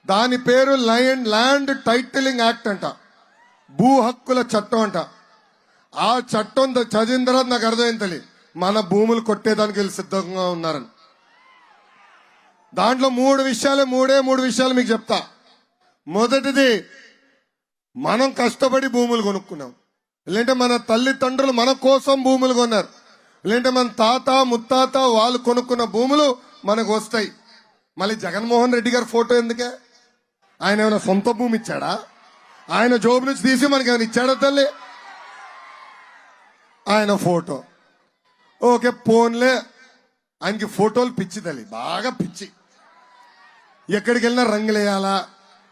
దాని పేరు land titling act అంట, భూ హక్కుల చట్టం అంట. ఆ చట్టం చదివిన తర్వాత నాకు అర్థమైంది తల్లి, మన భూములు కొట్టేదానికి వీళ్ళు సిద్ధంగా ఉన్నారని. దాంట్లో మూడు విషయాలు మీకు చెప్తా. మొదటిది, మనం కష్టపడి భూములు కొనుక్కున్నాం, లేదంటే మన తల్లిదండ్రులు మన కోసం భూములు కొన్నారు, లేదంటే మన తాత ముత్తాత వాళ్ళు కొనుక్కున్న భూములు మనకు వస్తాయి. మళ్ళీ జగన్మోహన్ రెడ్డి గారి ఫోటో ఎందుకే? ఆయన ఏమైనా సొంత భూమి ఇచ్చాడా? ఆయన జోబు నుంచి తీసి మనకి ఏమైనా ఇచ్చాడా తల్లి? ఆయన ఫోటో ఓకే, పోన్లే. ఆయనకి ఫోటోలు పిచ్చి తల్లి, బాగా పిచ్చి. ఎక్కడికి వెళ్ళినా రంగులేయాలా,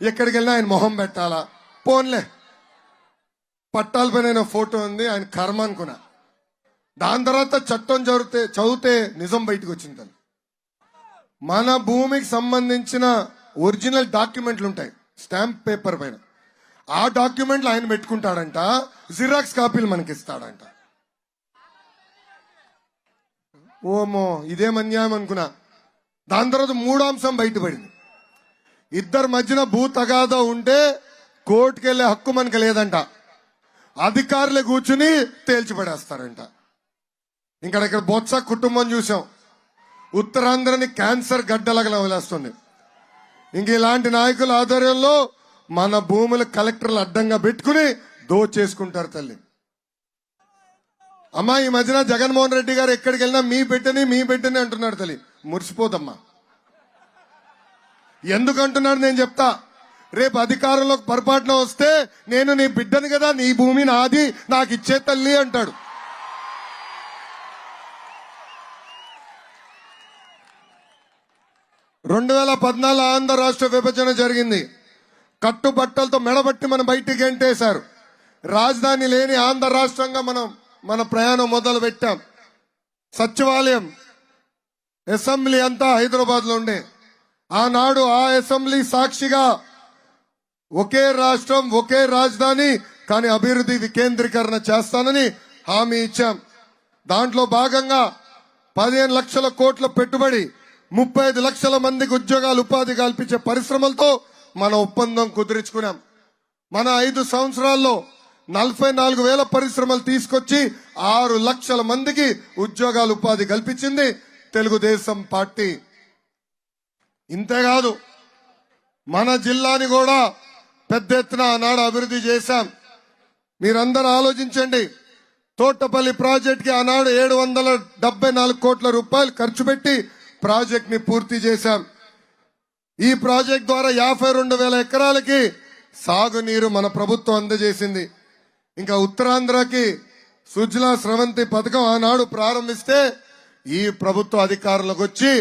ఎక్కడికి వెళ్ళినా ఆయన మొహం పెట్టాలా. పోన్లే, పట్టాల పైన ఫోటో ఉంది, ఆయన కర్మ అనుకున్నా. దాని తర్వాత చట్టం చదివితే నిజం బయటకు వచ్చింది. మన భూమికి సంబంధించిన ఒరిజినల్ డాక్యుమెంట్లు ఉంటాయి స్టాంప్ పేపర్ పైన, ఆ డాక్యుమెంట్లు ఆయన పెట్టుకుంటాడంట, జిరాక్స్ కాపీలు మనకి ఇస్తాడంట. ఓమో, ఇదేం అన్యాయం అనుకున్నా. దాని తర్వాత మూడో అంశం బయటపడింది. ఇద్దరి మధ్యన భూ తగాదా ఉంటే కోర్టుకు వెళ్లే హక్కు మనకు లేదంట, అధికారులే కూర్చుని తేల్చిపడేస్తారంట. ఇక్కడ బొత్స కుటుంబం చూసాం, ఉత్తరాంధ్రని క్యాన్సర్ గడ్డలాగా వదిలేస్తుంది. ఇంక ఇలాంటి నాయకుల ఆధ్వర్యంలో మన భూముల కలెక్టర్లు అడ్డంగా పెట్టుకుని దోచేసుకుంటారు తల్లి. అమ్మా, ఈ మధ్యన జగన్మోహన్ రెడ్డి గారు ఎక్కడికి వెళ్ళినా మీ బిడ్డని అంటున్నాడు తల్లి. మురిసిపోదమ్మా. ఎందుకు అంటున్నాడు నేను చెప్తా. రేపు అధికారంలోకి పొరపాటున వస్తే నేను నీ బిడ్డని కదా, నీ భూమి నాది, నాకు ఇచ్చే తల్లి అంటాడు. రెండు 2014 ఆంధ్ర రాష్ట్ర విభజన జరిగింది. కట్టుబట్టలతో మెడబట్టి మనం బయటికి గెంటేశారు. రాజధాని లేని ఆంధ్ర రాష్ట్రంగా మన ప్రయాణం మొదలు పెట్టాం. సచివాలయం, అసెంబ్లీ అంతా హైదరాబాద్ లో ఉండే. ఆనాడు ఆ అసెంబ్లీ సాక్షిగా ఒకే రాష్ట్రం ఒకే రాజధాని, కానీ అభివృద్ధి వికేంద్రీకరణ చేస్తానని హామీ ఇచ్చాం. దాంట్లో భాగంగా 15 లక్షల కోట్ల పెట్టుబడి, 35 లక్షల మందికి ఉద్యోగాలు, ఉపాధి కల్పించే పరిశ్రమలతో మన ఒప్పందం కుదుర్చుకున్నాం. మన 5 సంవత్సరాల్లో 44,000 పరిశ్రమలు తీసుకొచ్చి 6 లక్షల మందికి ఉద్యోగాలు, ఉపాధి కల్పించింది తెలుగుదేశం పార్టీ. ఇంతేకాదు, మన జిల్లాని కూడా పెద్ద ఎత్తున ఆనాడు అభివృద్ధి చేశాం. మీరందరూ ఆలోచించండి. తోటపల్లి ప్రాజెక్ట్ కి ఆనాడు 774 కోట్ల రూపాయలు ఖర్చు పెట్టి ప్రాజెక్ట్ ని పూర్తి చేశాం. ఈ ప్రాజెక్ట్ ద్వారా 52,000 ఎకరాలకి సాగునీరు మన ప్రభుత్వం అందజేసింది. ఇంకా ఉత్తరాంధ్రకి సుజలా స్రవంతి పథకం ఆనాడు ప్రారంభిస్తే ఈ ప్రభుత్వ అధికారులకు వచ్చి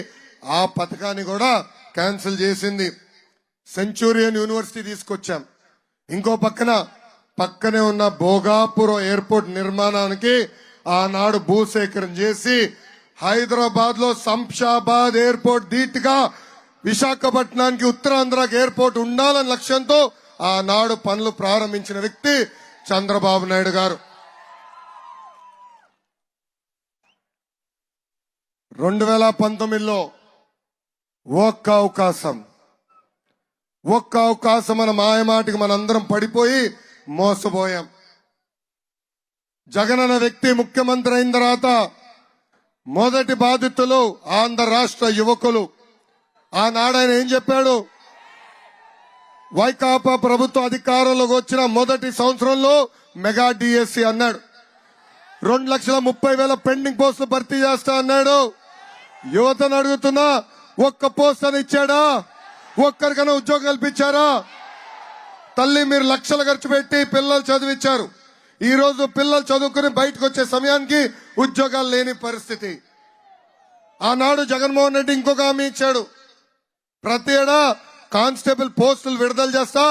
ఆ పథకాన్ని కూడా క్యాన్సిల్ చేసింది. సెంచూరియన్ యూనివర్సిటీ తీసుకొచ్చాం. ఇంకో పక్కనే ఉన్న భోగాపురం ఎయిర్పోర్ట్ నిర్మాణానికి ఆనాడు భూసేకరణ చేసి హైదరాబాద్ లో శంషాబాద్ ఎయిర్పోర్ట్ ధీటుగా విశాఖపట్నానికి ఉత్తరాంధ్రకి ఎయిర్పోర్ట్ ఉండాలన్న లక్ష్యంతో ఆనాడు పనులు ప్రారంభించిన వ్యక్తి చంద్రబాబు నాయుడు గారు. 2019లో ఒక్క అవకాశం మన మాయమాటికి మనందరం పడిపోయి మోసపోయాం. జగన్ అనే వ్యక్తి ముఖ్యమంత్రి అయిన తర్వాత మొదటి బాధితులు ఆంధ్ర రాష్ట్ర యువకులు. ఆనాడు ఆయన ఏం చెప్పాడు? వైకాపా ప్రభుత్వ అధికారంలోకి వచ్చిన మొదటి సంవత్సరంలో మెగా డిఎస్సి అన్నాడు. 2,30,000 పెండింగ్ పోస్టులు భర్తీ చేస్తా అన్నాడు. యువతను అడుగుతున్నా, ఒక్క పోస్ట్ అని ఇచ్చాడా? ఒక్కరికైనా ఉద్యోగం కల్పించారా? తల్లి, మీరు లక్షలు ఖర్చు పెట్టి పిల్లలు చదివించారు. ఈ రోజు పిల్లలు చదువుకుని బయటకు వచ్చే సమయానికి ఉద్యోగాలు లేని పరిస్థితి. ఆనాడు జగన్మోహన్ రెడ్డి ఇంకొక హామీ ఇచ్చాడు. ప్రతి ఏడా కానిస్టేబుల్ పోస్టులు విడుదల చేస్తా,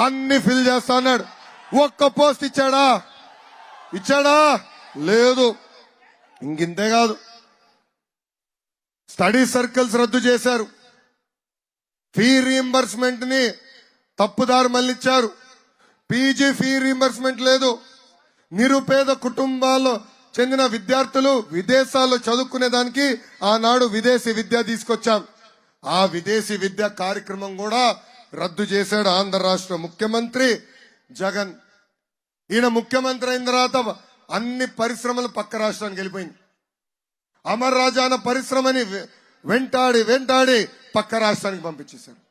అన్ని ఫిల్ చేస్తా అన్నాడు. ఒక్క పోస్ట్ ఇచ్చాడా? లేదు. ఇంకింతే కాదు, స్టడీ సర్కిల్స్ రద్దు చేశారు. ఫీ రీఎంబర్స్మెంట్ ని తప్పుదారి మళ్లించారు. పీజీ ఫీ రీఎంబర్స్మెంట్ లేదు. నిరుపేద కుటుంబాల్లో చెందిన విద్యార్థులు విదేశాల్లో చదువుకునే దానికి ఆనాడు విదేశీ విద్య తీసుకొచ్చాం. ఆ విదేశీ విద్య కార్యక్రమం కూడా రద్దు చేశాడు ఆంధ్ర రాష్ట్ర ముఖ్యమంత్రి జగన్. ఈయన ముఖ్యమంత్రి అయిన తర్వాత అన్ని పరిశ్రమలు పక్క రాష్ట్రానికి వెళ్ళిపోయింది. అమర్ రాజా అన్న పరిశ్రమని వెంటాడి పక్క రాష్ట్రానికి పంపించేశారు.